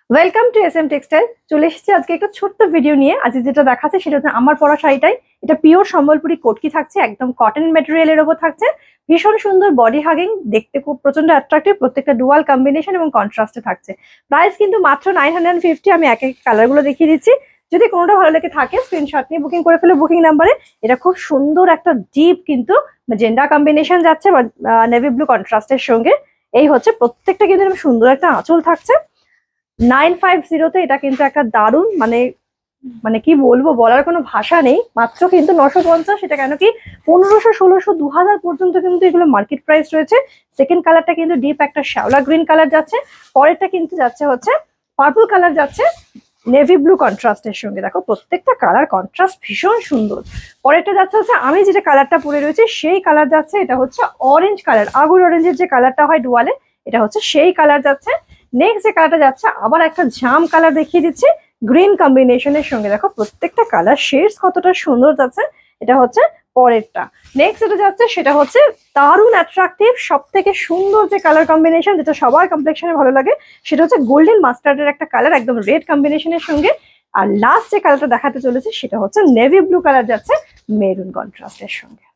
Welcome to S M textile. চলে এসেছি আজকে একটা ছোট্ট ভিডিও নিয়ে। আজকে যেটা দেখাচ্ছে সেটা হচ্ছে আমার পরা শাড়িটাই। এটা পিওর সম্বলপুরি কটকি থাকছে, একদম কটন ম্যাটেরিয়ালের ওপর থাকছে। ভীষণ সুন্দর বডি হাগিং, দেখতে খুব প্রচন্ড অ্যাট্রাক্টিভ, প্রত্যেকটা ডুয়াল কম্বিনেশন এবং কন্ট্রাস্টে থাকছে। প্রাইস কিন্তু মাত্র 950। আমি এক এক কালারগুলো দেখিয়ে দিচ্ছি। যদি কোনোটা ভালো লেগে থাকে স্ক্রিনশট নিয়ে বুকিং করে ফেলে বুকিং নাম্বারে। এটা খুব সুন্দর একটা ডিপ কিন্তু জেন্ডা কম্বিনেশন যাচ্ছে বা নেভি ব্লু কন্ট্রাস্টের সঙ্গে। এই হচ্ছে প্রত্যেকটা কিন্তু সুন্দর একটা আঁচল থাকছে। 950-তে এটা কিন্তু একটা দারুণ মানে মানে কি বলবো, বলার কোনো ভাষা নেই। মাত্র কিন্তু 950। এটা কেন কি 1500, 1600, 2000 পর্যন্ত কিন্তু এগুলো মার্কেট প্রাইস রয়েছে। সেকেন্ড কালারটা কিন্তু ডিপ একটা শ্যাওলা গ্রিন কালার যাচ্ছে। পরেরটা কিন্তু যাচ্ছে হচ্ছে পার্পল কালার যাচ্ছে নেভি ব্লু কন্ট্রাস্টের সঙ্গে। দেখো প্রত্যেকটা কালার কন্ট্রাস্ট ভীষণ সুন্দর। পরেরটা যাচ্ছে হচ্ছে আমি যেটা কালারটা পরে রয়েছে সেই কালার যাচ্ছে। এটা হচ্ছে অরেঞ্জ কালার, আগুন অরেঞ্জের যে কালারটা হয় ডুয়ালে, এটা হচ্ছে সেই কালার যাচ্ছে। নেক্সট যে কালারটা যাচ্ছে আবার একটা জাম কালার দেখিয়ে দিচ্ছি গ্রিন কম্বিনেশনের সঙ্গে। দেখো প্রত্যেকটা কালার শেডস কতটা সুন্দর যাচ্ছে। এটা হচ্ছে পরেরটা। নেক্সট যেটা যাচ্ছে সেটা হচ্ছে দারুণ অ্যাট্রাকটিভ, সব থেকে সুন্দর যে কালার কম্বিনেশন যেটা সবার কমপ্লেক্সনে ভালো লাগে, সেটা হচ্ছে গোল্ডেন মাস্টার্ডের একটা কালার, একদম রেড কম্বিনেশনের সঙ্গে। আর লাস্ট যে কালারটা দেখাতে চলেছে সেটা হচ্ছে নেভি ব্লু কালার যাচ্ছে মেরুন কন্ট্রাস্টের সঙ্গে।